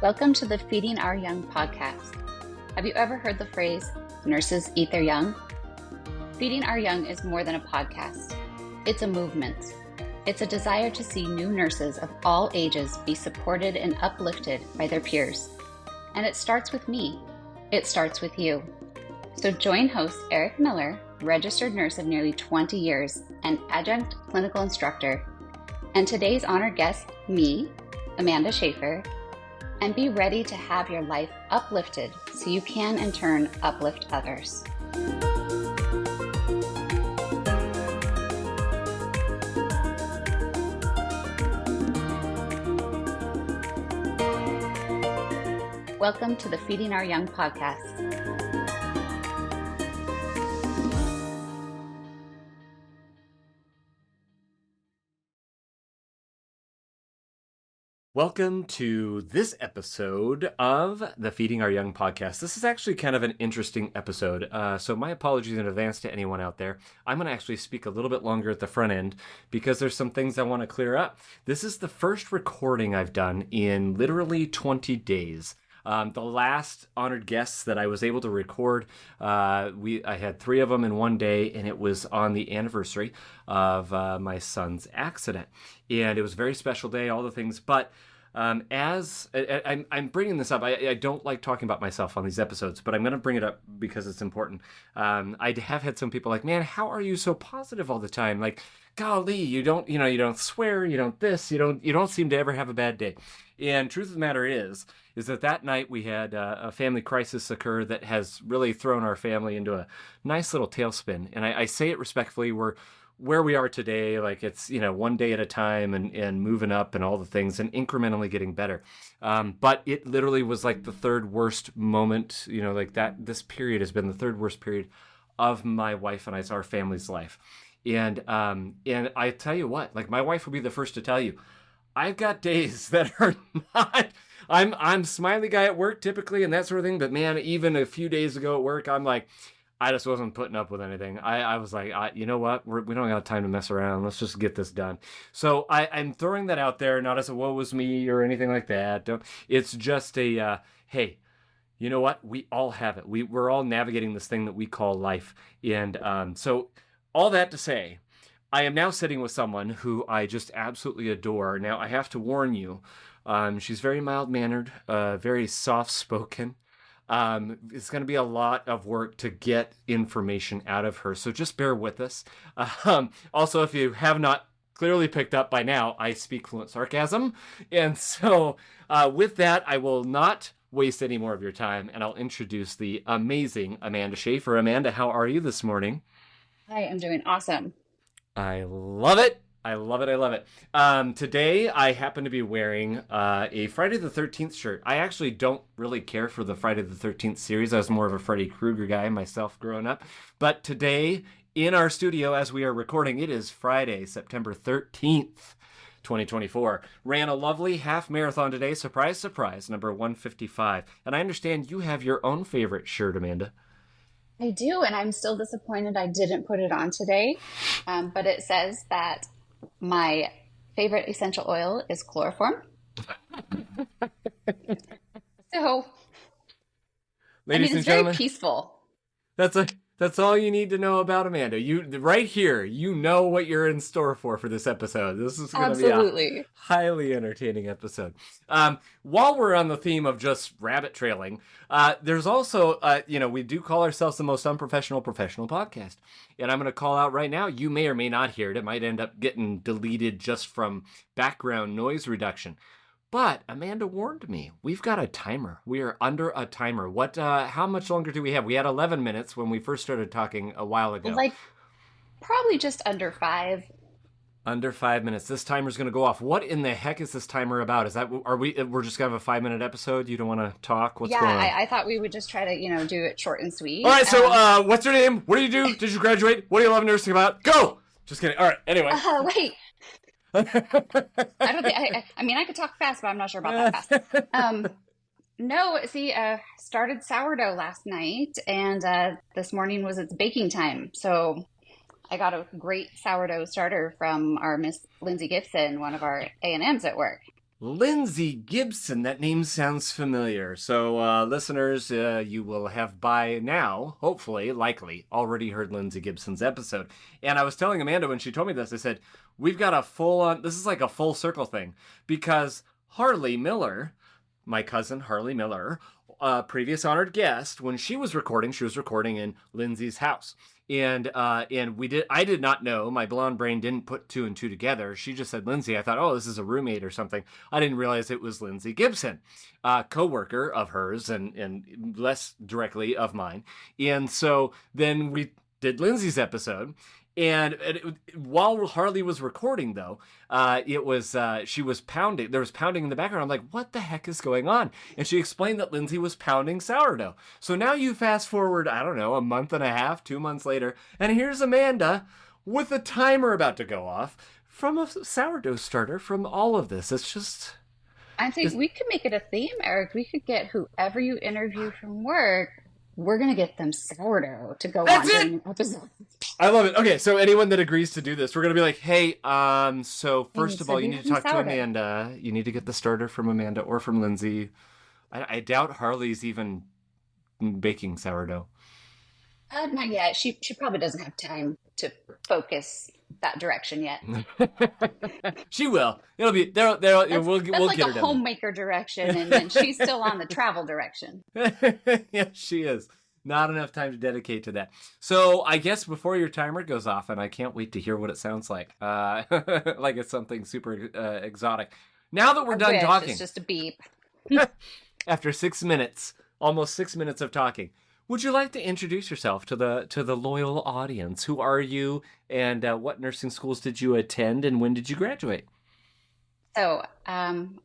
Welcome to the Feeding Our Young podcast. Have you ever heard the phrase, nurses eat their young? Feeding Our Young is more than a podcast. It's a movement. It's a desire to see new nurses of all ages be supported and uplifted by their peers. And it starts with me. It starts with you. So join host Eric Miller, registered nurse of nearly 20 years and adjunct clinical instructor, and today's honored guest, me, Amanda Shafer, and be ready to have your life uplifted so you can in turn uplift others. Welcome to the Feeding Our Young podcast. Welcome to this episode of the Feeding Our Young podcast. This is actually kind of an interesting episode, so my apologies in advance to anyone out there. I'm going to actually speak a little bit longer at the front end because there's some things I want to clear up. This is the first recording I've done in literally 20 days. The last honored guests that I was able to record, I had 3 of them in one day, and it was on the anniversary of my son's accident. And it was a very special day, all the things. But I'm bringing this up. I don't like talking about myself on these episodes, but I'm going to bring it up because it's important. I have had some people like, man, how are you so positive all the time? Like, golly, you don't swear, you don't seem to ever have a bad day. And truth of the matter is that night we had a family crisis occur that has really thrown our family into a nice little tailspin. And I say it respectfully, we're where we are today, like it's, one day at a time and moving up and all the things and incrementally getting better. But it literally was like the third worst moment, like that, this period has been the third worst period of my wife and our family's life. And I tell you what, like my wife will be the first to tell you, I've got days that are not, I'm smiley guy at work typically and that sort of thing. But man, even a few days ago at work, I'm like, I just wasn't putting up with anything. I was like, you know what? We don't have time to mess around. Let's just get this done. So I'm throwing that out there, not as a woe was me or anything like that. It's just a, hey, you know what? We all have it. We're all navigating this thing that we call life. And so all that to say, I am now sitting with someone who I just absolutely adore. Now, I have to warn you, she's very mild-mannered, very soft-spoken. It's going to be a lot of work to get information out of her, so just bear with us. Also, if you have not clearly picked up by now, I speak fluent sarcasm. And so with that, I will not waste any more of your time, and I'll introduce the amazing Amanda Shafer. Amanda, how are you this morning? Hi, I'm doing awesome. I love it. I love it. I love it. Today, I happen to be wearing a Friday the 13th shirt. I actually don't really care for the Friday the 13th series. I was more of a Freddy Krueger guy myself growing up. But today, in our studio, as we are recording, it is Friday, September 13th, 2024. Ran a lovely half marathon today. Surprise, surprise, number 155. And I understand you have your own favorite shirt, Amanda. I do, and I'm still disappointed I didn't put it on today. But it says that my favorite essential oil is chloroform. So, ladies and it's gentlemen, very peaceful. That's all you need to know about Amanda. You right here, you know what you're in store for this episode. This is going to be a highly entertaining episode. While we're on the theme of just rabbit trailing, there's also, we do call ourselves the most unprofessional professional podcast. And I'm going to call out right now, you may or may not hear it. It might end up getting deleted just from background noise reduction. But Amanda warned me. We've got a timer. We are under a timer. How much longer do we have? We had 11 minutes when we first started talking a while ago. Like probably just under 5. Under 5 minutes. This timer's going to go off. What in the heck is this timer about? We're just going to have a 5-minute episode? You don't want to talk? What's going on? I thought we would just try to, do it short and sweet. All right. So, what's your name? What do you do? Did you graduate? What do you love nursing about? Go! Just kidding. All right. Anyway. Wait. I don't think I could talk fast, but I'm not sure about that fast. No, see, started sourdough last night, and this morning was its baking time. So I got a great sourdough starter from our Miss Lindsay Gibson, one of our A&Ms at work. Lindsay Gibson, that name sounds familiar. So, listeners, you will have by now, hopefully, likely, already heard Lindsay Gibson's episode. And I was telling Amanda when she told me this, I said, we've got a full-on, this is like a full circle thing, because Harley Miller, my cousin Harley Miller, previous honored guest, when she was recording in Lindsay's house. And I did not know, my blonde brain didn't put two and two together. She just said Lindsay. I thought, oh, this is a roommate or something. I didn't realize it was Lindsay Gibson, co-worker of hers and less directly of mine. And so then we did Lindsay's episode. And while Harley was recording, though, she was pounding. There was pounding in the background. I'm like, what the heck is going on? And she explained that Lindsay was pounding sourdough. So now you fast forward, I don't know, a month and a half, 2 months later, and here's Amanda with a timer about to go off from a sourdough starter from all of this. It's just... I think we could make it a theme, Eric. We could get whoever you interview from work, we're going to get them sourdough to go on during the episode. I love it. Okay, so anyone that agrees to do this, we're going to be like, hey, so first of all, you need to talk to Amanda. You need to get the starter from Amanda or from Lindsay. I doubt Harley's even baking sourdough. Not yet. She probably doesn't have time to focus that direction yet. She will. It'll be there. We'll like get her done. That's like a homemaker direction, and then she's still on the travel direction. Yeah, she is. Not enough time to dedicate to that. So I guess before your timer goes off, and I can't wait to hear what it sounds like. Like it's something super exotic. Now that we're done talking. It's just a beep. After 6 minutes, almost 6 minutes of talking, would you like to introduce yourself to the loyal audience? Who are you, and what nursing schools did you attend, and when did you graduate? So I'm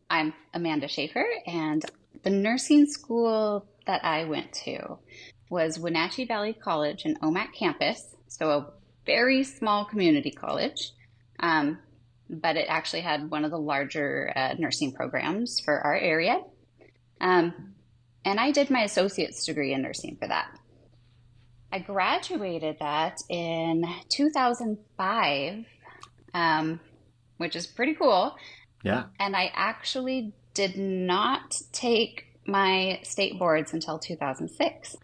Amanda Shafer, and the nursing school that I went to was Wenatchee Valley College and Omak campus, so a very small community college, but it actually had one of the larger nursing programs for our area. And I did my associate's degree in nursing for that. I graduated that in 2005, which is pretty cool. Yeah. And I actually did not take my state boards until 2006.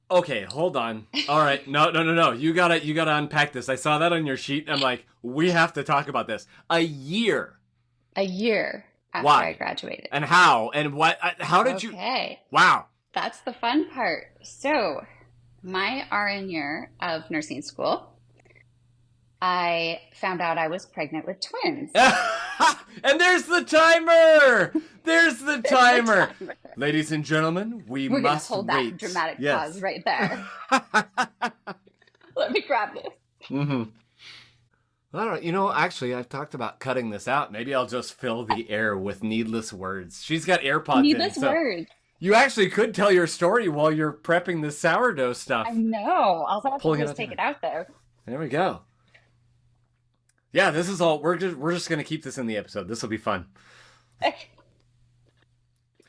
Okay, hold on. All right. No. You gotta unpack this. I saw that on your sheet. I'm like, we have to talk about this. A year after I graduated. And how? And what? How did you? Okay. Wow. That's the fun part. So, my RN year of nursing school, I found out I was pregnant with twins. And there's the timer. There's the timer. Ladies and gentlemen, we're must hold wait. That dramatic pause right there. Let me grab this. Mm-hmm. I don't know. You know, actually, I've talked about cutting this out. Maybe I'll just fill the air with needless words. She's got AirPods needless words. You actually could tell your story while you're prepping the sourdough stuff. I know. I'll have to just take it out there. There we go. Yeah, this is all. We're just gonna keep this in the episode. This will be fun.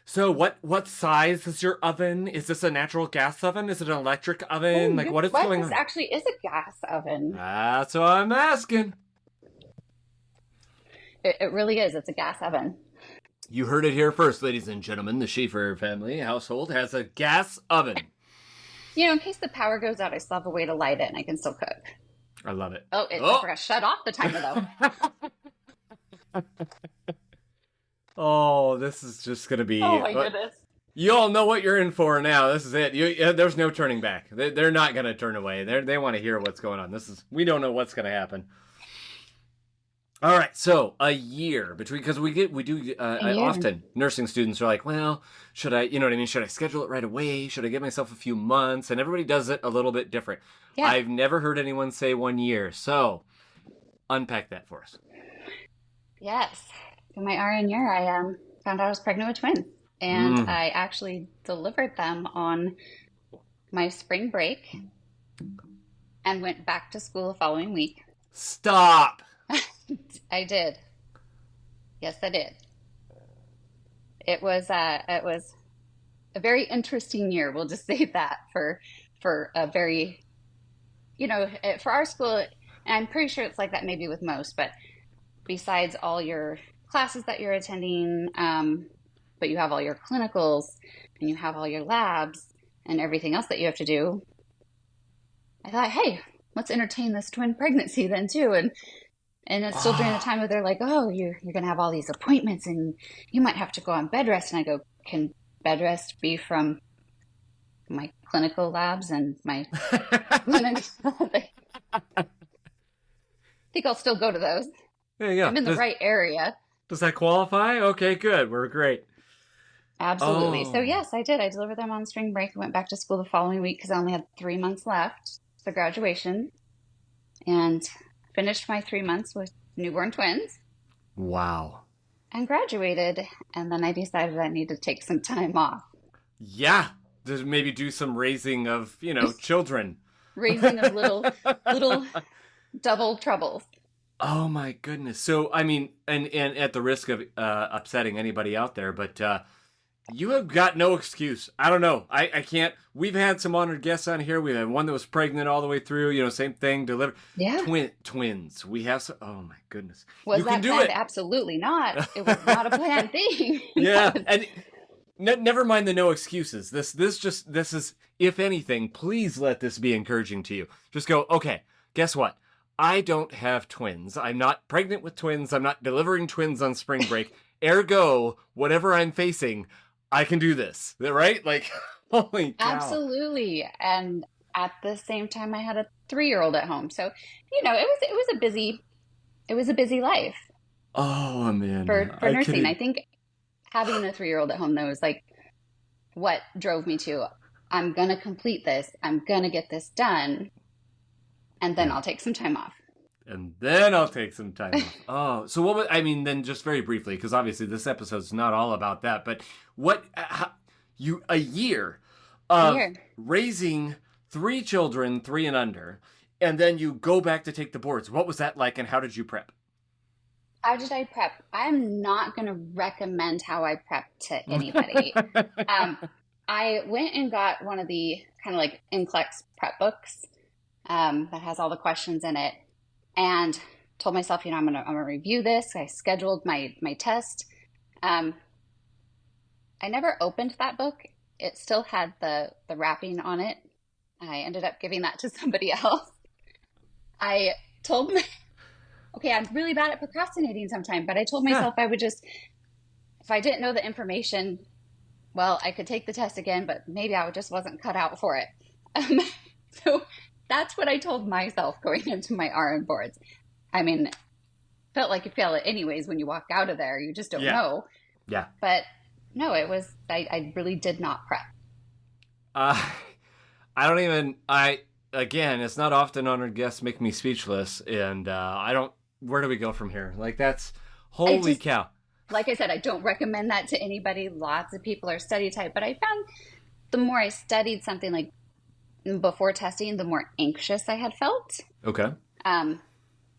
So, what size is your oven? Is this a natural gas oven? Is it an electric oven? What is going on? This actually is a gas oven. That's what I'm asking. It really is. It's a gas oven. You heard it here first, ladies and gentlemen. The Shafer family household has a gas oven. You know, in case the power goes out, I still have a way to light it, and I can still cook. I love it. I forgot to shut off the timer, though. Oh, this is just going to be... Oh, my goodness. You all know what you're in for now. This is it. There's no turning back. They're not going to turn away. They want to hear what's going on. We don't know what's going to happen. All right, so a year between, because often nursing students are like, well, should I, you know what I mean? Should I schedule it right away? Should I give myself a few months? And everybody does it a little bit different. Yeah. I've never heard anyone say 1 year. So unpack that for us. Yes. In my RN year, I found out I was pregnant with twins. And I actually delivered them on my spring break and went back to school the following week. Stop. I did. Yes, I did. It was a very interesting year. We'll just say that for a very, for our school, and I'm pretty sure it's like that maybe with most, but besides all your classes that you're attending, but you have all your clinicals and you have all your labs and everything else that you have to do. I thought, hey, let's entertain this twin pregnancy then too. And it's still during the time where they're like, oh, you're going to have all these appointments and you might have to go on bed rest. And I go, can bed rest be from my clinical labs and my clinic? I think I'll still go to those. There you go. I'm in the right area. Does that qualify? Okay, good. We're great. Absolutely. Oh. So yes, I did. I delivered them on spring break. I went back to school the following week because I only had 3 months left for graduation, and finished my 3 months with newborn twins. Wow. And graduated. And then I decided I needed to take some time off. Yeah. Just maybe do some raising of, children. Raising of little double troubles. Oh my goodness. So, I mean, and at the risk of upsetting anybody out there, but you have got no excuse. I don't know. I can't. We've had some honored guests on here. We had one that was pregnant all the way through, same thing, delivered. Yeah. Twins. We have some, oh my goodness. Was you that can do planned? it. Absolutely not. It was not a planned thing. Yeah. And never mind the no excuses. This is, if anything, please let this be encouraging to you. Just go, okay, guess what? I don't have twins. I'm not pregnant with twins. I'm not delivering twins on spring break. Ergo, whatever I'm facing, I can do this. Right? Like, holy cow. Absolutely. And at the same time, I had a 3-year-old at home. So, it was a busy life. Oh, man. For nursing. I think having a 3-year-old at home, though, is like what drove me to, I'm going to complete this. I'm going to get this done. And then I'll take some time off. And then I'll take some time off. Oh, so then just very briefly, because obviously this episode's not all about that, but a year of raising 3 children, 3 and under, and then you go back to take the boards. What was that like, and how did you prep? How did I prep? I'm not going to recommend how I prep to anybody. I went and got one of the kind of like NCLEX prep books that has all the questions in it, and told myself, I'm gonna review this. I scheduled my test. I never opened that book. It still had the wrapping on it. I ended up giving that to somebody else. I told okay, I'm really bad at procrastinating sometimes, but I told myself I would just, if I didn't know the information, well, I could take the test again, but maybe I just wasn't cut out for it. So that's what I told myself going into my RN boards. I mean, felt like you fail it anyways when you walk out of there. You just don't know. Yeah. But no, I really did not prep. Again, it's not often honored guests make me speechless, and where do we go from here? Like, that's, holy cow. Like I said, I don't recommend that to anybody. Lots of people are study type, but I found the more I studied something like before testing, the more anxious I had felt. Okay.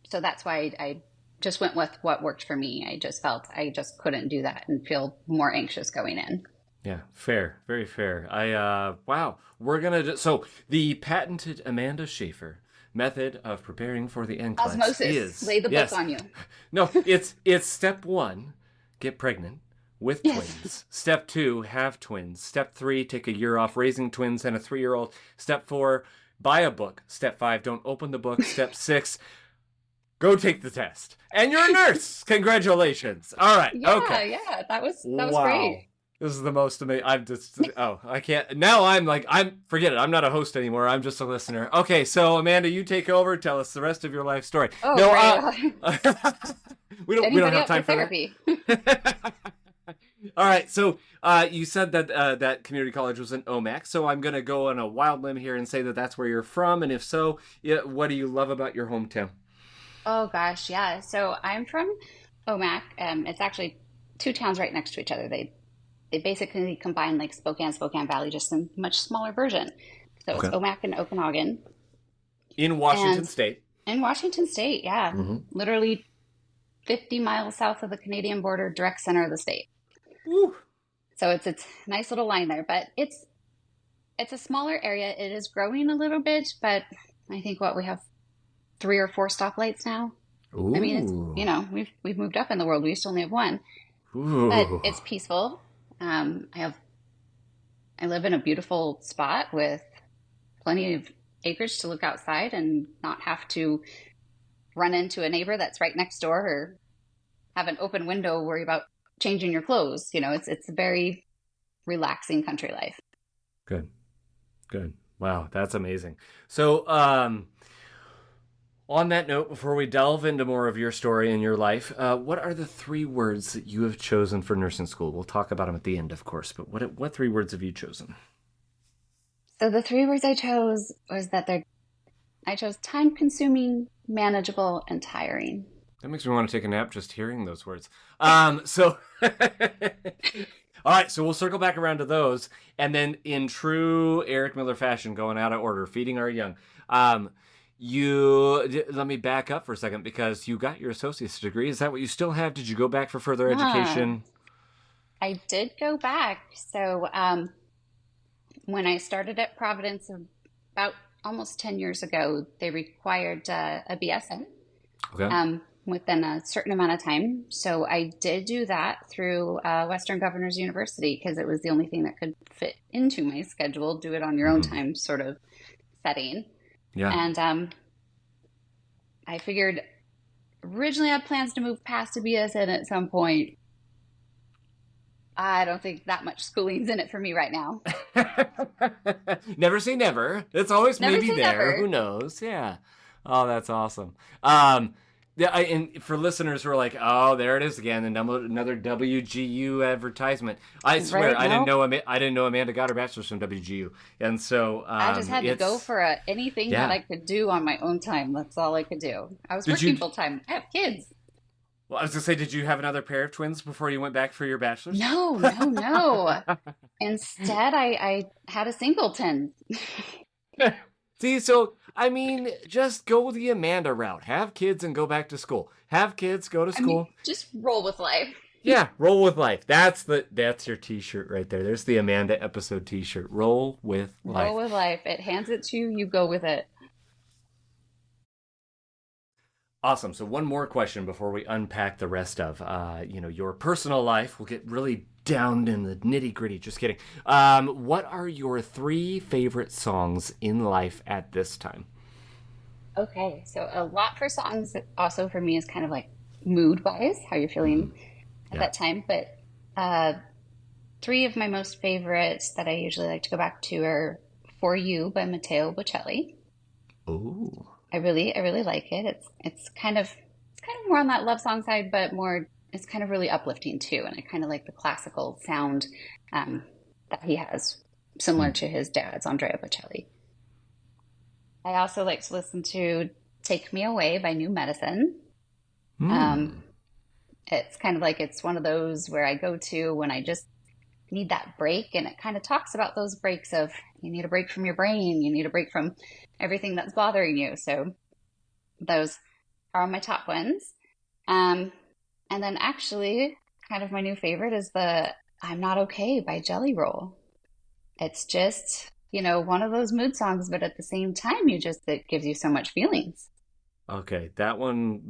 So that's why I just went with what worked for me. I just felt I just couldn't do that and feel more anxious going in. Yeah, fair. Very fair. Wow. We're going to, so the patented Amanda Shafer method of preparing for the NCLEX Osmosis. Is... Lay the book on you. No, it's step 1, get pregnant with twins. Step 2, have twins. Step 3, take a year off raising twins and a 3-year-old. Step 4, buy a book. Step 5, don't open the book. Step 6, go take the test. And you're a nurse. Congratulations. All right. Yeah, okay. Yeah, that was great. This is the most amazing. I can't. Now forget it. I'm not a host anymore. I'm just a listener. Okay, so Amanda, you take over. Tell us the rest of your life story. Oh, no, right. we don't have time for therapy. That. All right, so you said that that community college was in Omak, so I'm going to go on a wild limb here and say that that's where you're from, and if so, what do you love about your hometown? Oh gosh, yeah. So I'm from Omak. It's actually 2 towns right next to each other. They basically combine like Spokane Valley, just a much smaller version. So It's Omak and Okanagan. In Washington State. In Washington State, yeah. Mm-hmm. Literally 50 miles south of the Canadian border, direct center of the state. Woo. So it's a nice little line there, but it's a smaller area. It is growing a little bit, but I think we have 3 or 4 stoplights now. I mean, it's, Ooh. we've moved up in the world. We used to only have one, but Ooh. it's peaceful. I live in a beautiful spot with plenty of acreage to look outside and not have to run into a neighbor that's right next door or have an open window, worry about changing your clothes. It's a very relaxing country life. Good. Good. Wow, that's amazing. So, on that note, before we delve into more of your story and your life, what are the 3 words that you have chosen for nursing school? We'll talk about them at the end, of course, but what 3 words have you chosen? So the 3 words I chose was that I chose time consuming, manageable, and tiring. That makes me want to take a nap just hearing those words. So, all right, so we'll circle back around to those. And then in true Eric Miller fashion, going out of order, feeding our young. Let me back up for a second because you got your associate's degree. Is that what you still have? Did you go back for further education? I did go back. So when I started at Providence about almost 10 years ago, they required a BSN. Okay. Within a certain amount of time. So I did do that through Western Governors University because it was the only thing that could fit into my schedule, do it on your own time sort of setting. Yeah. And I figured originally I had plans to move past a BSN at some point. I don't think that much schooling's in it for me right now. Never say never. It's always Never maybe say there. never. Who knows? Yeah. Oh, that's awesome. Yeah, and for listeners who are like, "Oh, there it is again, another WGU advertisement." I swear, Right, I didn't no. know. I didn't know Amanda got her bachelor's from WGU, and so I just had to go for anything that I could do on my own time. That's all I could do. I was working full time. I have kids. Well, I was gonna say, did you have another pair of twins before you went back for your bachelor's? No. Instead, I had a singleton. See, so I mean, just go the Amanda route. Have kids and go back to school. Have kids, go to school. Just roll with life. Yeah, roll with life. That's your T-shirt right there. There's the Amanda episode T-shirt. Roll with life. Roll with life. It hands it to you. You go with it. Awesome. So one more question before we unpack the rest of, your personal life. We'll get really down in the nitty gritty. Just kidding. What are your 3 favorite songs in life at this time? Okay, so a lot for songs also for me is kind of like mood wise, how you're feeling at that time. But 3 of my most favorites that I usually like to go back to are "For You" by Matteo Bocelli. Oh. I really like it. It's kind of more on that love song side, but it's kind of really uplifting too. And I kind of like the classical sound that he has, similar to his dad's, Andrea Bocelli. I also like to listen to "Take Me Away" by New Medicine. It's kind of like it's one of those where I go to when I just need that break, and it kind of talks about those breaks of you need a break from your brain, you need a break from everything that's bothering you. So those are my top ones. And then actually kind of my new favorite is the "I'm Not Okay" by Jelly Roll. It's just, one of those mood songs, but at the same time, it gives you so much feelings. Okay, that one,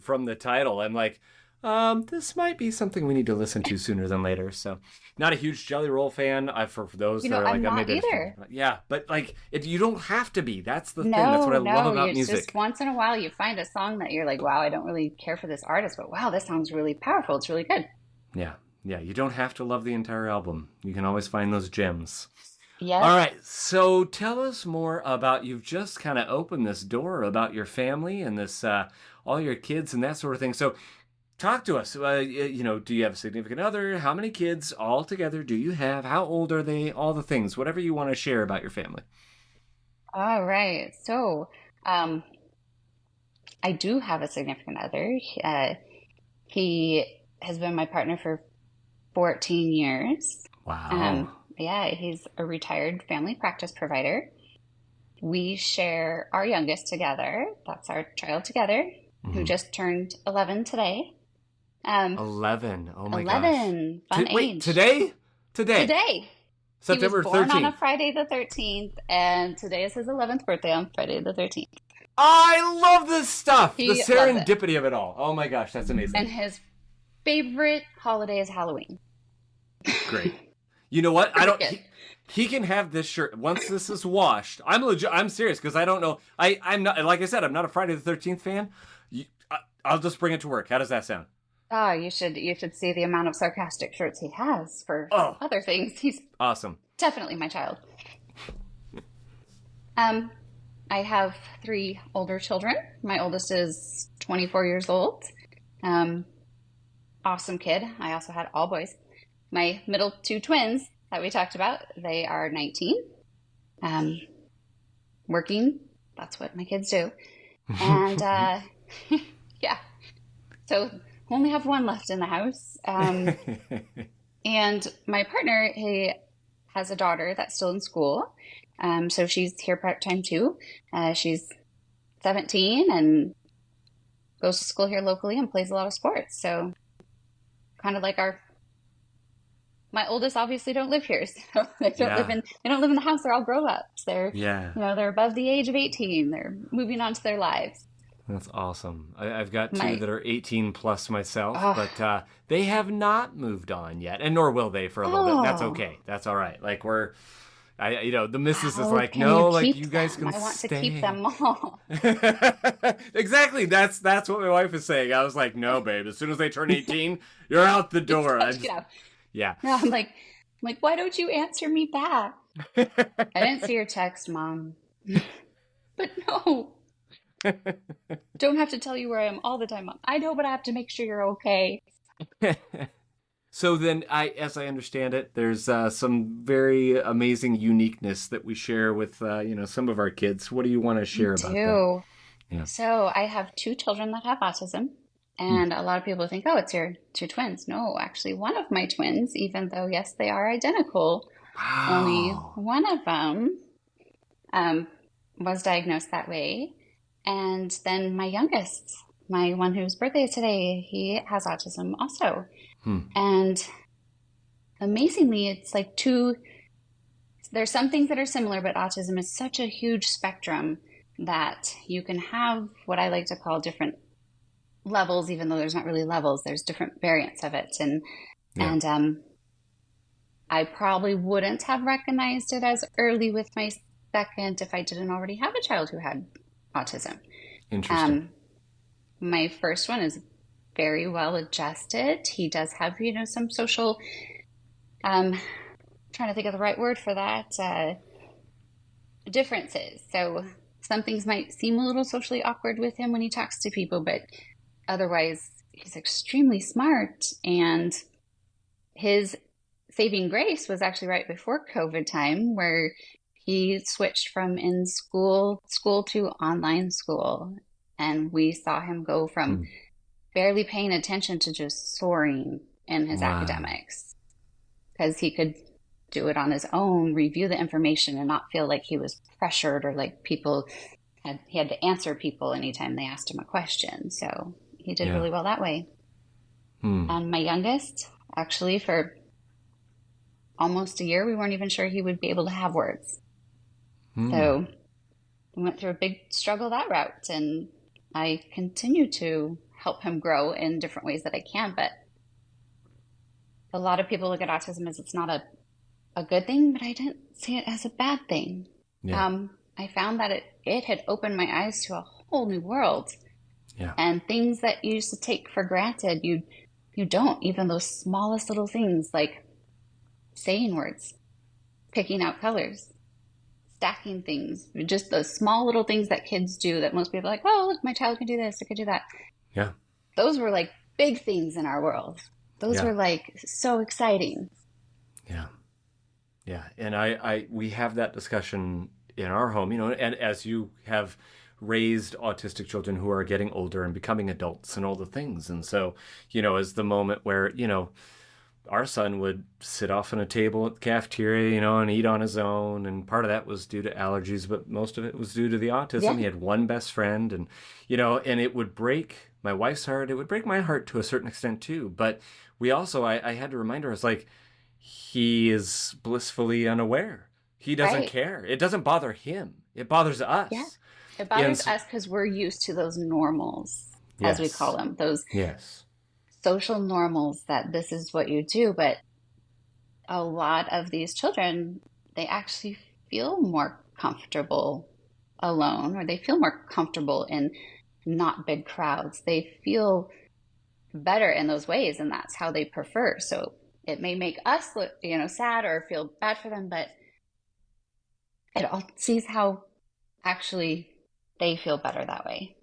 from the title, I'm like, this might be something we need to listen to sooner than later. So, not a huge Jelly Roll fan. For those that are like, I'm not either. Yeah, but you don't have to be. That's the thing. No, That's what I love about it's music. just once in a while you find a song that you're like, wow, I don't really care for this artist, but wow, this song's really powerful. It's really good. Yeah, you don't have to love the entire album. You can always find those gems. Yeah. All right, so tell us more about, you've just kind of opened this door about your family and this, all your kids and that sort of thing. So talk to us. Do you have a significant other? How many kids altogether do you have? How old are they? All the things, whatever you want to share about your family. All right. So, I do have a significant other. He has been my partner for 14 years. Wow. Yeah, he's a retired family practice provider. We share our youngest together. That's our child together, who just turned 11 today. 11. Oh my gosh. 11. Fun age. Wait, today? Today. September He was born 13th. on a Friday the 13th, and today is his 11th birthday on Friday the 13th. I love this stuff. He The loves serendipity of it all. Oh my gosh, that's amazing. And his favorite holiday is Halloween. Great. You know what? He can have this shirt once this is washed. I'm serious because I don't know. I'm not, like I said, I'm not a Friday the 13th fan. I'll just bring it to work. How does that sound? Oh, you should see the amount of sarcastic shirts he has for other things. He's awesome. Definitely my child. I have 3 older children. My oldest is 24 years old. Awesome kid. I also had all boys. My middle 2 twins that we talked about, they are 19. Working. That's what my kids do. And yeah. So only have 1 left in the house. And my partner, he has a daughter that's still in school. So she's here part-time too. She's 17 and goes to school here locally and plays a lot of sports. So kind of like my oldest obviously don't live here. So they don't live in the house. They're all grown-ups. They're, they're above the age of 18. They're moving on to their lives. That's awesome. I've got 2 that are 18 plus myself, but they have not moved on yet, and nor will they for a little bit. That's okay. That's all right. Like the missus is like, no, like you guys can stay. I want to keep them all. Exactly. That's what my wife is saying. I was like, no, babe. As soon as they turn 18, you're out the door. Yeah. No, I'm like, why don't you answer me back? I didn't see your text, Mom. But no. Don't have to tell you where I am all the time, Mom. I know, but I have to make sure you're okay. So then, as I understand it, there's some very amazing uniqueness that we share with, some of our kids. What do you want to share about that? Yeah. So I have 2 children that have autism, and a lot of people think, oh, it's your 2 twins. No, actually, one of my twins, even though, yes, they are identical, only one of them was diagnosed that way. And then my youngest, my one whose birthday is today, he has autism also. And amazingly, it's like there's some things that are similar, but autism is such a huge spectrum that you can have what I like to call different levels, even though there's not really levels, there's different variants of it. And I probably wouldn't have recognized it as early with my second if I didn't already have a child who had autism. Interesting. My first one is very well adjusted. He does have, some social, trying to think of the right word for that, differences. So some things might seem a little socially awkward with him when he talks to people, but otherwise he's extremely smart. And his saving grace was actually right before COVID time, where he switched from in school to online school. And we saw him go from barely paying attention to just soaring in his academics, because he could do it on his own, review the information, and not feel like he was pressured or like he had to answer people anytime they asked him a question. So he did really well that way. And my youngest, actually, for almost a year, we weren't even sure he would be able to have words. So we went through a big struggle that route, and I continue to help him grow in different ways that I can. But a lot of people look at autism as it's not a good thing, but I didn't see it as a bad thing. I found that it had opened my eyes to a whole new world. And things that you used to take for granted, you don't, even those smallest little things like saying words, picking out colors, stacking things, just those small little things that kids do that most people are like, oh, look, my child can do this, I can do that. Those were like big things in our world. Those were like so exciting. And we have that discussion in our home, and as you have raised autistic children who are getting older and becoming adults and all the things. And so, as the moment where, our son would sit off on a table at the cafeteria, and eat on his own. And part of that was due to allergies, but most of it was due to the autism. He had one best friend, and, and it would break my wife's heart. It would break my heart to a certain extent too. But we also, I had to remind her, I was like, he is blissfully unaware. He doesn't care. It doesn't bother him. It bothers us. It bothers us because we're used to those normals, as we call Yes. them, those Yes. social normals that this is what you do. But a lot of these children, they actually feel more comfortable alone, or they feel more comfortable in not big crowds. They feel better in those ways, and that's how they prefer. So it may make us look, sad or feel bad for them, but it all sees how actually they feel better that way.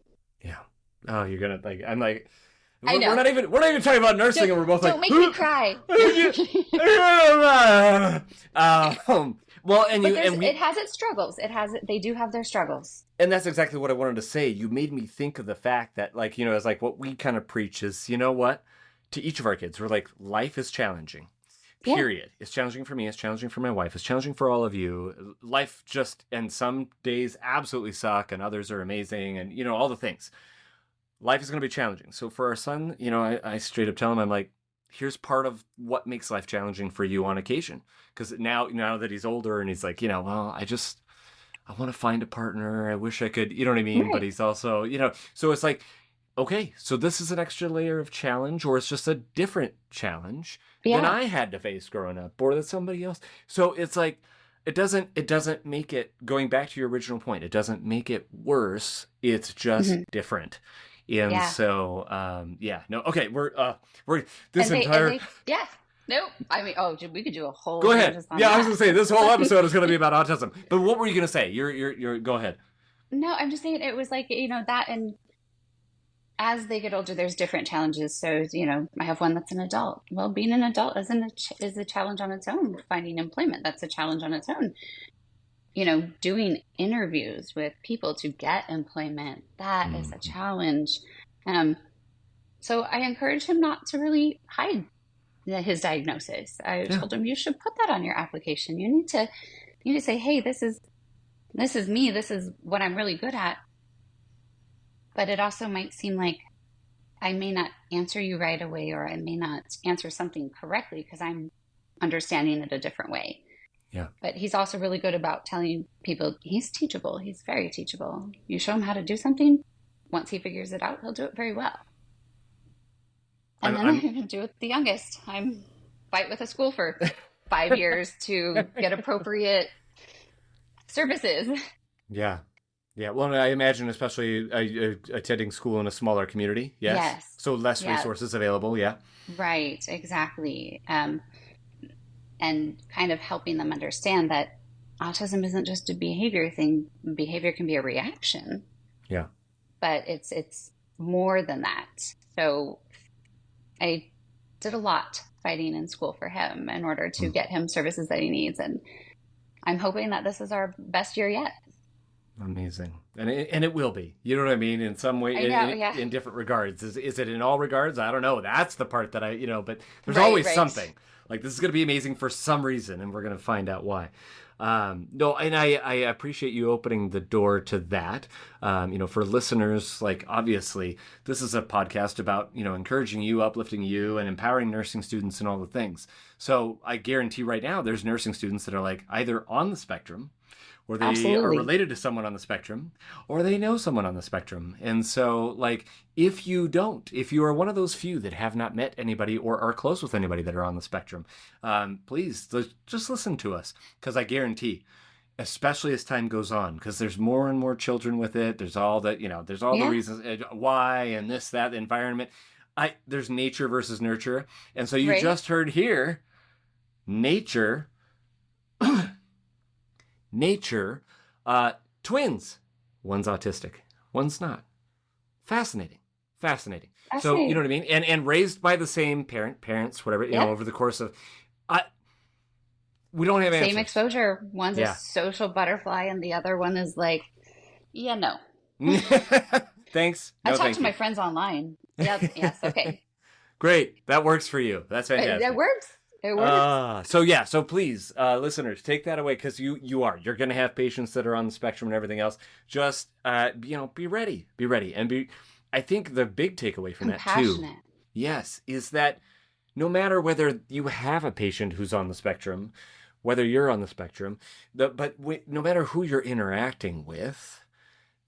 Yeah. Oh, you're gonna I'm like, I know. we're not even talking about nursing, and we're both don't like, make me cry. Well, and it has its struggles. They do have their struggles. And that's exactly what I wanted to say. You made me think of the fact that, it's like what we kind of preach is, you know what? To each of our kids, we're like, life is challenging. Period. Yeah. It's challenging for me. It's challenging for my wife. It's challenging for all of you. Life and some days absolutely suck, and others are amazing, and, all the things. Life is going to be challenging. So for our son, I straight up tell him, I'm like, here's part of what makes life challenging for you on occasion. Because now that he's older and he's like, well, I want to find a partner. I wish I could, you know what I mean? Right. But he's also, so it's like, okay, so this is an extra layer of challenge, or it's just a different challenge than I had to face growing up, or that somebody else. So it's like, it doesn't make it, going back to your original point, it doesn't make it worse. It's just different. And so, no, okay, we're this entire. Nope. I mean, we could do a whole. Go ahead. Yeah, I was gonna say this whole episode is gonna be about autism. But what were you gonna say? You're. Go ahead. No, I'm just saying it was like that, and as they get older, there's different challenges. So I have one that's an adult. Well, being an adult is a challenge on its own. Finding employment, that's a challenge on its own. Doing interviews with people to get employment, that is a challenge. So I encourage him not to really hide his diagnosis. I told him, you should put that on your application. You need to say, hey, this is me. This is what I'm really good at. But it also might seem like I may not answer you right away, or I may not answer something correctly because I'm understanding it a different way. Yeah. But he's also really good about telling people he's teachable. He's very teachable. You show him how to do something. Once he figures it out, he'll do it very well. And then I'm going to do it with the youngest. I'm fight with a school for 5 years to get appropriate services. Yeah. Yeah. Well, I imagine especially attending school in a smaller community. Yes. So less resources available. Yeah. Right. Exactly. And kind of helping them understand that autism isn't just a behavior thing. Behavior can be a reaction. Yeah. But it's more than that. So I did a lot fighting in school for him in order to get him services that he needs. And I'm hoping that this is our best year yet. Amazing. And it will be. You know what I mean? In some way, in different regards. Is it in all regards? I don't know. That's the part that but there's always something. Like, this is going to be amazing for some reason, and we're going to find out why. No, and I appreciate you opening the door to that. For listeners, like, obviously, this is a podcast about, encouraging you, uplifting you, and empowering nursing students and all the things. So I guarantee right now there's nursing students that are like either on the spectrum, or they are related to someone on the spectrum, or they know someone on the spectrum. And so, like, if you are one of those few that have not met anybody or are close with anybody that are on the spectrum, please just listen to us. Because I guarantee, especially as time goes on, because there's more and more children with it, there's all that, there's all the reasons why, and this, that, the environment. There's nature versus nurture. And so you just heard here, nature, twins. One's autistic, one's not. Fascinating. So, you know what I mean? And raised by the same parents, whatever, over the course of... we don't have answers. Same exposure. One's a social butterfly, and the other one is like, no. Thanks. I talk to my friends online. Yep. Yes. Okay. Great. That works for you. That's fantastic. That works. It works. So please, listeners, take that away, because you're going to have patients that are on the spectrum and everything else. Just, be ready, and I think the big takeaway from that too, yes, is that no matter whether you have a patient who's on the spectrum, whether you're on the spectrum, no matter who you're interacting with,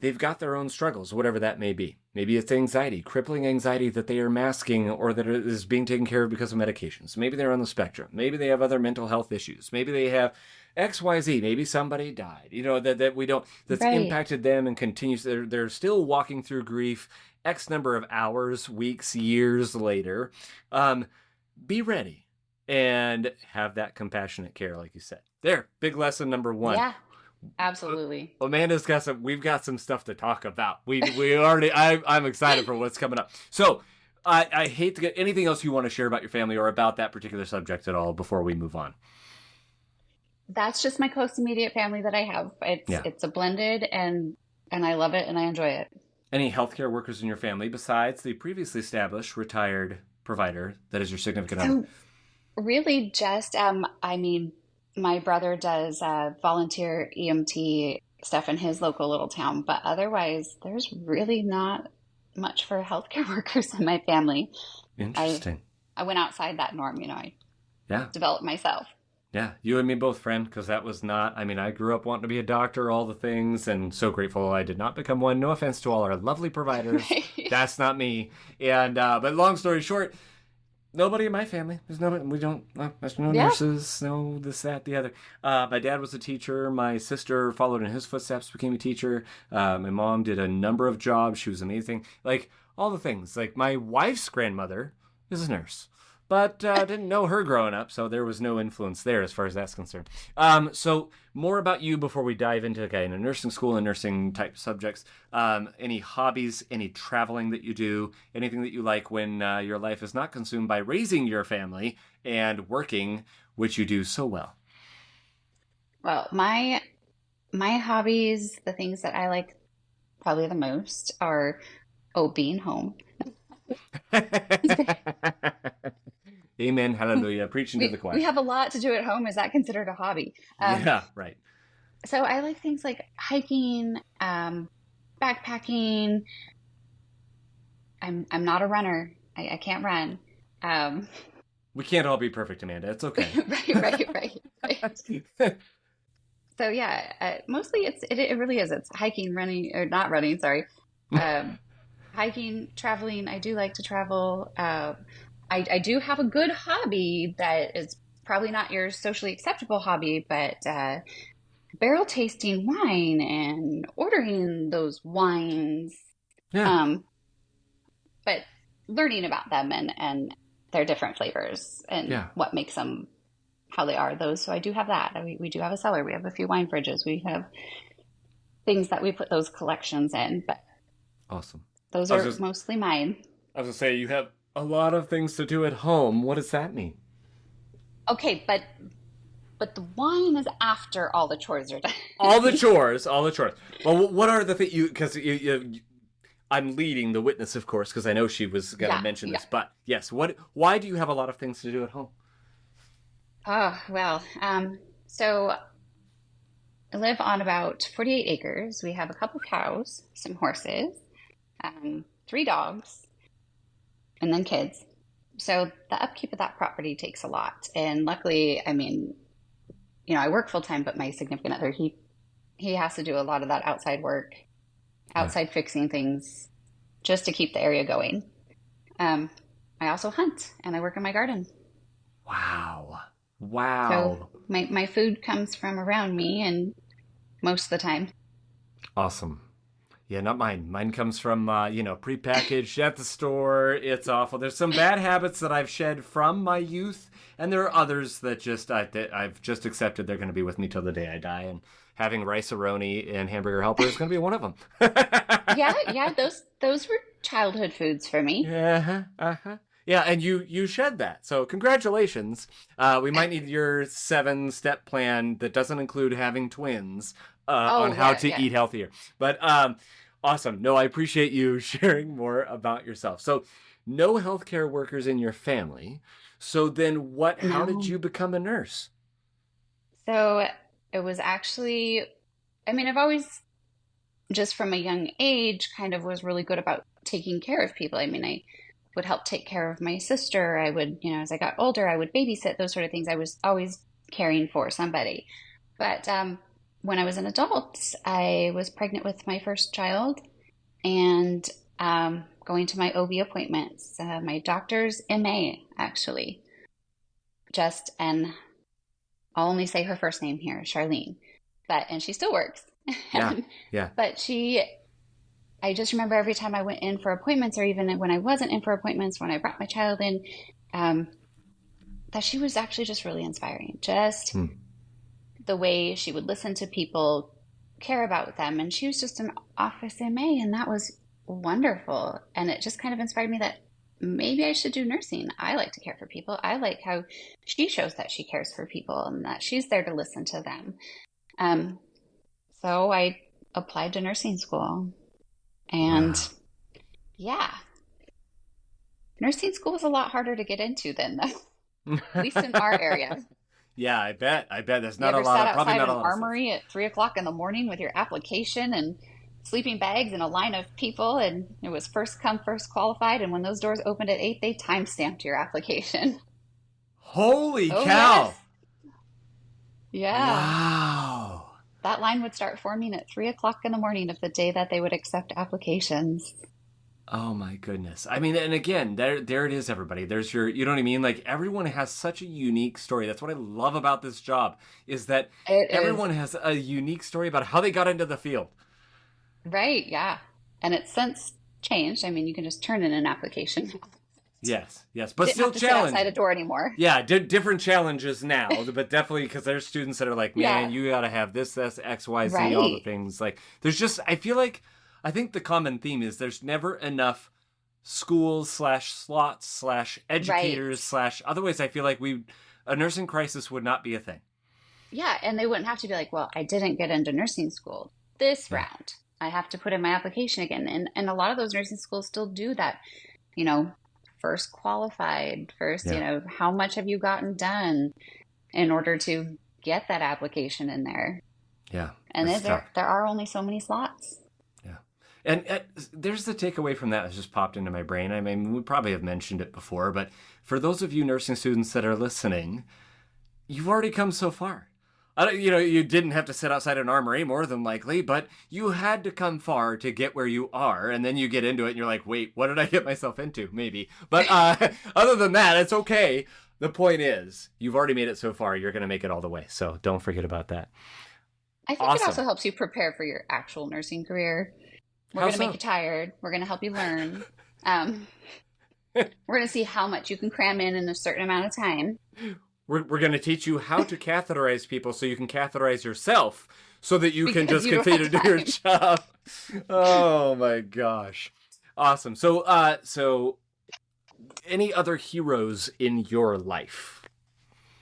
they've got their own struggles, whatever that may be. Maybe it's anxiety, crippling anxiety that they are masking or that it is being taken care of because of medications. Maybe they're on the spectrum. Maybe they have other mental health issues. Maybe they have XYZ. Maybe somebody died, that we don't, that's Right. impacted them and continues. They're still walking through grief X number of hours, weeks, years later. Be ready and have that compassionate care, like you said. There, big lesson number one. Yeah, absolutely. We've got some stuff to talk about. I'm excited for what's coming up. So I hate to get anything else you want to share about your family or about that particular subject at all before we move on. That's just my close immediate family that I have. It's a blended and I love it and I enjoy it. Any healthcare workers in your family besides the previously established retired provider that is your significant other? Really just, my brother does volunteer EMT stuff in his local little town, but otherwise there's really not much for healthcare workers in my family. Interesting. I went outside that norm, I developed myself. Yeah, you and me both, friend, because that was not, I grew up wanting to be a doctor, all the things, and so grateful I did not become one. No offense to all our lovely providers. That's not me. And, but long story short, nobody in my family. There's no nurses, no this, that, the other. My dad was a teacher. My sister followed in his footsteps, became a teacher. My mom did a number of jobs. She was amazing. Like, all the things. Like, my wife's grandmother is a nurse. But didn't know her growing up, so there was no influence there as far as that's concerned. So more about you before we dive into nursing school and nursing type subjects. Any hobbies, any traveling that you do, anything that you like when your life is not consumed by raising your family and working, which you do so well. Well, my hobbies, the things that I like probably the most are being home. Amen. Hallelujah. Preaching to the choir. We have a lot to do at home. Is that considered a hobby? Yeah, right. So I like things like hiking, backpacking. I'm not a runner. I can't run. We can't all be perfect, Amanda. It's okay. Right. So yeah, mostly it really is. It's hiking, running, or not running. Sorry. Hiking, traveling. I do like to travel. I do have a good hobby that is probably not your socially acceptable hobby, but barrel tasting wine and ordering those wines. Yeah. But learning about them and their different flavors and what makes them how they are. So I do have that. We do have a cellar. We have a few wine fridges. We have things that we put those collections in. But awesome. Those are mostly mine. I was going to say, you have a lot of things to do at home. What does that mean? Okay, but the wine is after all the chores are done. all the chores. Well, what are the things because I'm leading the witness, of course, because I know she was going to mention this. But yes, why do you have a lot of things to do at home? Oh, well, so I live on about 48 acres. We have a couple cows, some horses, 3 dogs, and then kids. So the upkeep of that property takes a lot. And luckily, I work full time, but my significant other, he has to do a lot of that outside work, outside fixing things just to keep the area going. I also hunt and I work in my garden. Wow. So my food comes from around me and most of the time. Awesome. Yeah, not mine. Mine comes from, prepackaged at the store. It's awful. There's some bad habits that I've shed from my youth, and there are others that I've just accepted they're going to be with me till the day I die. And having rice-a-roni and hamburger helper is going to be one of them. Yeah. Those were childhood foods for me. Yeah, Yeah, and you shed that. So congratulations. We might need your 7-step plan that doesn't include having twins on how to eat healthier. But awesome. No, I appreciate you sharing more about yourself. So no healthcare workers in your family. So then how did you become a nurse? So it was actually, I've always, just from a young age, kind of was really good about taking care of people. I would help take care of my sister. I would, as I got older, I would babysit, those sort of things. I was always caring for somebody. But when I was an adult, I was pregnant with my first child and going to my OB appointments, my doctor's MA, actually. And I'll only say her first name here, Charlene, and she still works. Yeah, yeah. But I just remember every time I went in for appointments, or even when I wasn't in for appointments, when I brought my child in, that she was actually just really inspiring. Just the way she would listen to people, care about them. And she was just an office MA, and that was wonderful. And it just kind of inspired me that maybe I should do nursing. I like to care for people. I like how she shows that she cares for people and that she's there to listen to them. So I applied to nursing school. And yeah, nursing school was a lot harder to get into than though, at least in our area. Yeah, I bet. There's not you a lot. Sat Probably outside not a an lot. Armory at 3:00 in the morning with your application and sleeping bags and a line of people, and it was first come, first qualified. And when those doors opened at 8, they time stamped your application. Holy cow! Yes. Yeah. Wow. That line would start forming at 3:00 in the morning of the day that they would accept applications. Oh my goodness. I mean, and again, there it is, everybody. There's your, you know what I mean? Like, everyone has such a unique story. That's what I love about this job, is that everyone has a unique story about how they got into the field. Right, yeah. And it's since changed. I mean, you can just turn in an application. Yes, but Didn't still have to sit challenging. outside a door anymore. Yeah, different challenges now, but definitely because there's students that are like, man, you got to have this, X, Y, Z, all the things. Like, there's just, I think the common theme is there's never enough schools /slots /educators otherwise I feel like a nursing crisis would not be a thing. Yeah, and they wouldn't have to be like, well, I didn't get into nursing school this round. I have to put in my application again. And a lot of those nursing schools still do that, first qualified, how much have you gotten done in order to get that application in there? Yeah. And there are only so many slots. Yeah. And there's the takeaway from that just popped into my brain. I mean, we probably have mentioned it before, but for those of you nursing students that are listening, you've already come so far. You didn't have to sit outside an armory, more than likely, but you had to come far to get where you are, and then you get into it, and you're like, wait, what did I get myself into? Maybe. But other than that, it's okay. The point is, you've already made it so far, you're going to make it all the way, so don't forget about that. I think it also helps you prepare for your actual nursing career. We're going to make you tired. We're going to help you learn. We're going to see how much you can cram in a certain amount of time. We're going to teach you how to catheterize people so you can catheterize yourself so that you can just continue to do your job. Oh my gosh. Awesome. So any other heroes in your life?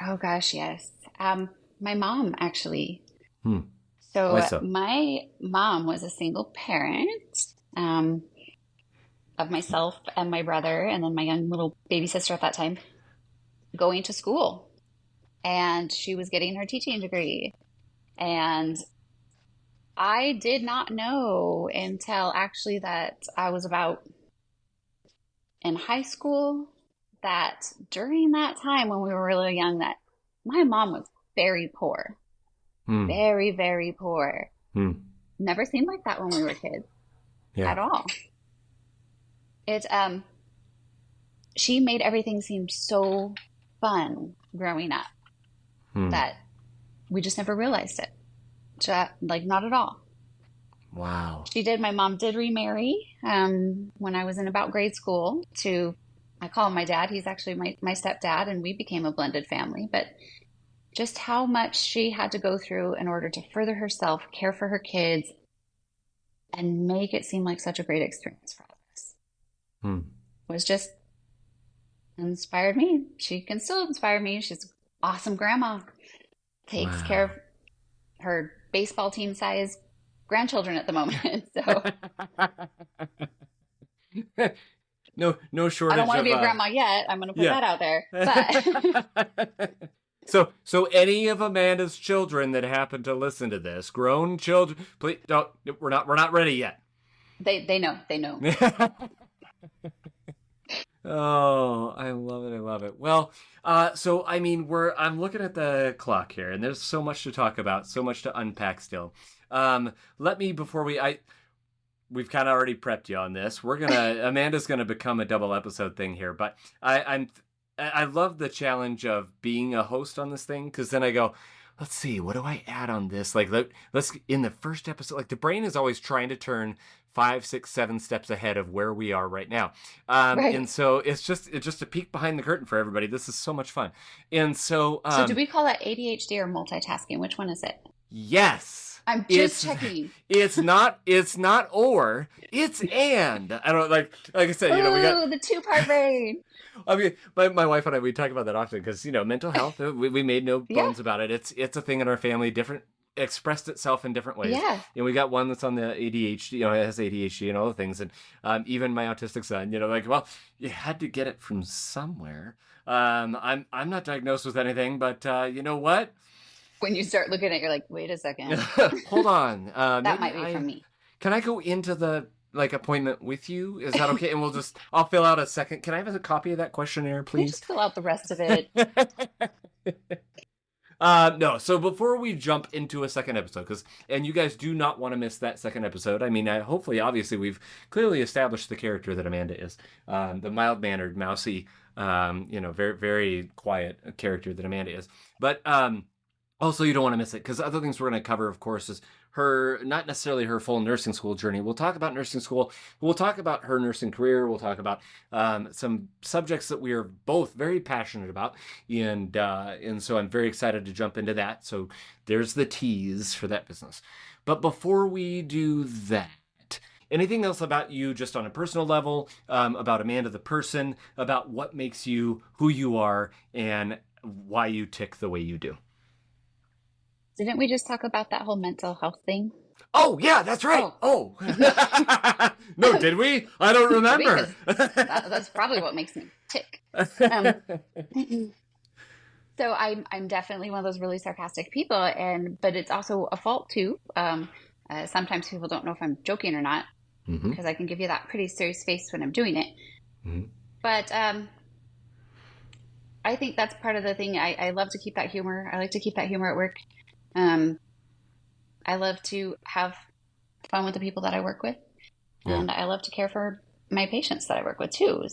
Oh gosh, yes. My mom, actually. So my mom was a single parent of myself and my brother, and then my young little baby sister at that time, going to school. And she was getting her teaching degree. And I did not know until actually that I was about in high school, that during that time when we were really young, that my mom was very poor. Very, very poor. Never seemed like that when we were kids at all. She made everything seem so fun growing up that we just never realized it. Not at all. Wow. My mom did remarry when I was in about grade school I call him my dad. He's actually my stepdad, and we became a blended family. But just how much she had to go through in order to further herself, care for her kids, and make it seem like such a great experience for us was just inspired me. She can still inspire me. She's an awesome grandma. Takes care of her baseball team size grandchildren at the moment. So no shortage. I don't want to be a grandma yet. I'm going to put that out there. But So any of Amanda's children that happen to listen to this, grown children, please don't. We're not ready yet. They know. Oh, I love it. I love it. Well, so I mean, I'm looking at the clock here, and there's so much to talk about, so much to unpack still. Let me before we've kind of already prepped you on this. Amanda's gonna become a double episode thing here, but I love the challenge of being a host on this thing because then I go, let's see, what do I add on this? Like, let's in the first episode, like the brain is always trying to turn 5, 6, 7 steps ahead of where we are right now, Right. and so it's just a peek behind the curtain for everybody. This is so much fun, and so So do we call that ADHD or multitasking? Which one is it? yes. I'm just checking. It's not or it's and. I don't like I said, we got the two-part brain. I mean, my wife and I, we talk about that often because, mental health, we made no bones about it. It's a thing in our family, expressed itself in different ways. Yeah. We got one that's on the ADHD, has ADHD and all the things. And even my autistic son, well, you had to get it from somewhere. I'm not diagnosed with anything, but you know what? When you start looking at it, you're like, wait a second. Hold on. That might be from me. Can I go into the appointment with you? Is that okay? And I'll fill out a second. Can I have a copy of that questionnaire, please? Just fill out the rest of it. No. So before we jump into a second episode, and you guys do not want to miss that second episode. I mean, hopefully, obviously, we've clearly established the character that Amanda is, the mild-mannered, mousy, very, very quiet character that Amanda is. But also, you don't want to miss it because other things we're going to cover, of course, is not necessarily her full nursing school journey. We'll talk about nursing school. We'll talk about her nursing career. We'll talk about some subjects that we are both very passionate about. And so I'm very excited to jump into that. So there's the tease for that business. But before we do that, anything else about you just on a personal level, about Amanda the person, about what makes you who you are and why you tick the way you do? Didn't we just talk about that whole mental health thing? Oh, yeah, that's right. Oh. No, did we? I don't remember. That's probably what makes me tick. So I'm definitely one of those really sarcastic people, but it's also a fault too. Sometimes people don't know if I'm joking or not because I can give you that pretty serious face when I'm doing it. Mm-hmm. But I think that's part of the thing. I love to keep that humor. I like to keep that humor at work. I love to have fun with the people that I work with, and I love to care for my patients that I work with too.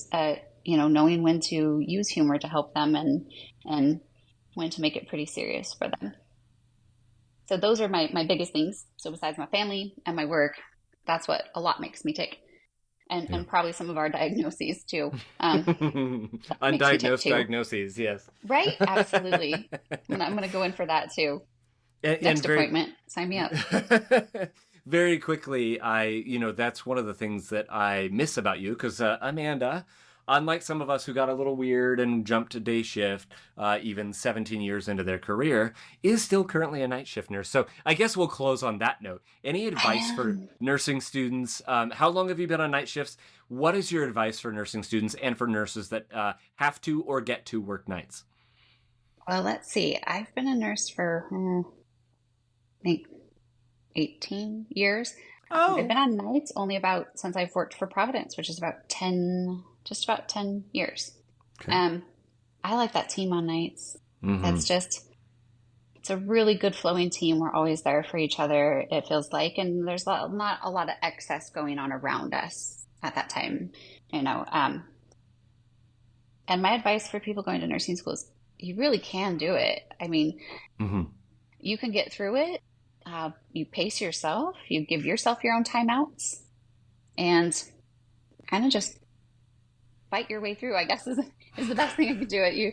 Knowing when to use humor to help them and when to make it pretty serious for them. So those are my biggest things. So besides my family and my work, that's what a lot makes me tick. And probably some of our diagnoses too. Undiagnosed diagnoses, yes. Right? Absolutely. I'm going to go in for that too. Next appointment, sign me up. Very quickly, that's one of the things that I miss about you because Amanda, unlike some of us who got a little weird and jumped to day shift, even 17 years into their career, is still currently a night shift nurse. So I guess we'll close on that note. Any advice for nursing students? How long have you been on night shifts? What is your advice for nursing students and for nurses that have to or get to work nights? Well, let's see. I've been a nurse for, I think, 18 years. Oh. I've been on nights only since I've worked for Providence, which is just about 10 years. Okay. I like that team on nights. Mm-hmm. It's a really good flowing team. We're always there for each other, it feels like, and there's not a lot of excess going on around us at that time, and my advice for people going to nursing school is you really can do it. I mean, you can get through it. You pace yourself, you give yourself your own timeouts, and kind of just fight your way through, I guess is the best thing I could do.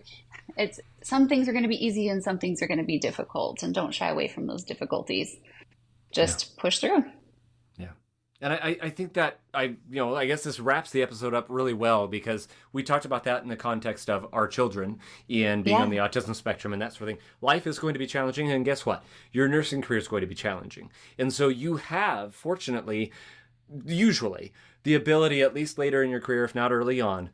Some things are going to be easy and some things are going to be difficult, and don't shy away from those difficulties. Just push through. Yeah. And I think that I guess this wraps the episode up really well because we talked about that in the context of our children and being on the autism spectrum and that sort of thing. Life is going to be challenging, and guess what? Your nursing career is going to be challenging. And so you have, fortunately, usually, the ability, at least later in your career, if not early on,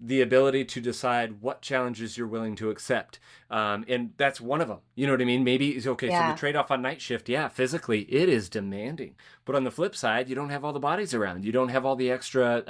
the ability to decide what challenges you're willing to accept. And that's one of them. You know what I mean? Maybe it's okay. So the trade-off on night shift, physically it is demanding. But on the flip side, you don't have all the bodies around. You don't have all the extra,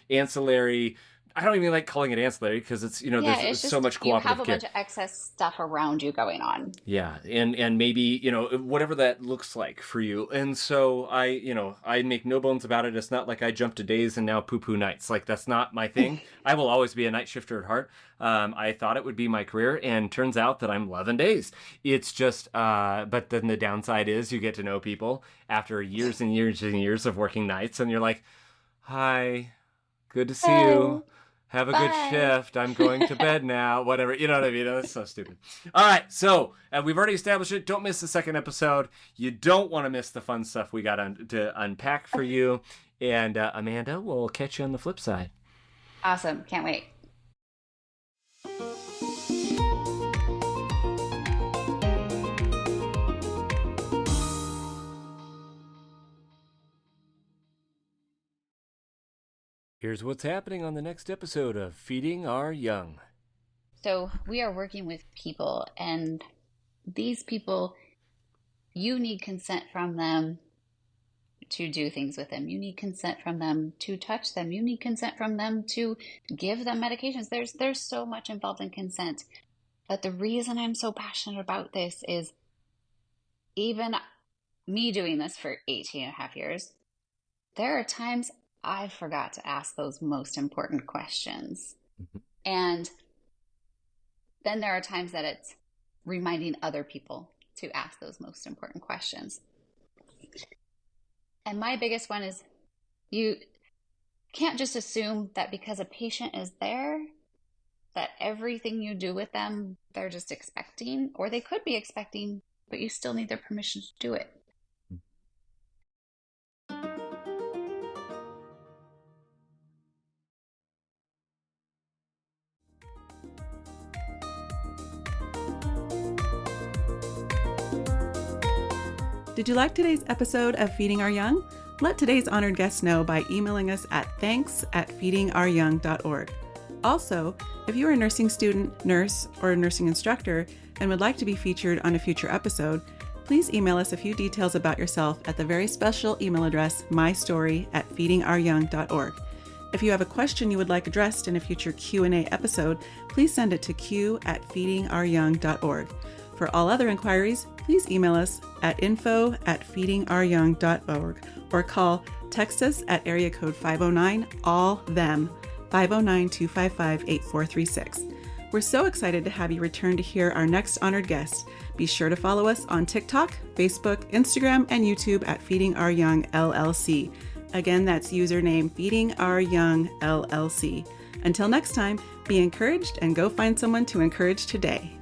ancillary I don't even like calling it ancillary because it's, Yeah, there's it's just so much you have cooperative a care. bunch of excess stuff around you going on. Yeah, and maybe, whatever that looks like for you. And so I make no bones about it. It's not like I jumped to days and now poo-poo nights. Like, that's not my thing. I will always be a night shifter at heart. I thought it would be my career, and turns out that I'm loving days. It's just, but then the downside is you get to know people after years and years and years of working nights, and you're like, hi, good to see you. Have a good shift. I'm going to bed now. Whatever. You know what I mean? That's so stupid. All right. So we've already established it. Don't miss the second episode. You don't want to miss the fun stuff we got to unpack for you. And Amanda, we'll catch you on the flip side. Awesome. Can't wait. Here's what's happening on the next episode of Feeding Our Young. So we are working with people, and these people, you need consent from them to do things with them. You need consent from them to touch them. You need consent from them to give them medications. There's so much involved in consent. But the reason I'm so passionate about this is even me doing this for 18 and a half years, there are times I forgot to ask those most important questions. Mm-hmm. And then there are times that it's reminding other people to ask those most important questions. And my biggest one is you can't just assume that because a patient is there, that everything you do with them, they're just expecting, or they could be expecting, but you still need their permission to do it. Did you like today's episode of Feeding Our Young? Let today's honored guest know by emailing us at thanks@feedingouryoung.org. Also, if you are a nursing student, nurse, or a nursing instructor and would like to be featured on a future episode, please email us a few details about yourself at the very special email address mystory@feedingouryoung.org. If you have a question you would like addressed in a future Q&A episode, please send it to q@feedingouryoung.org. For all other inquiries, please email us at info@feedingouryoung.org or text us at area code 509-ALL-THEM, 509-255-8436. We're so excited to have you return to hear our next honored guest. Be sure to follow us on TikTok, Facebook, Instagram, and YouTube at Feeding Our Young LLC. Again, that's username Feeding Our Young LLC. Until next time, be encouraged and go find someone to encourage today.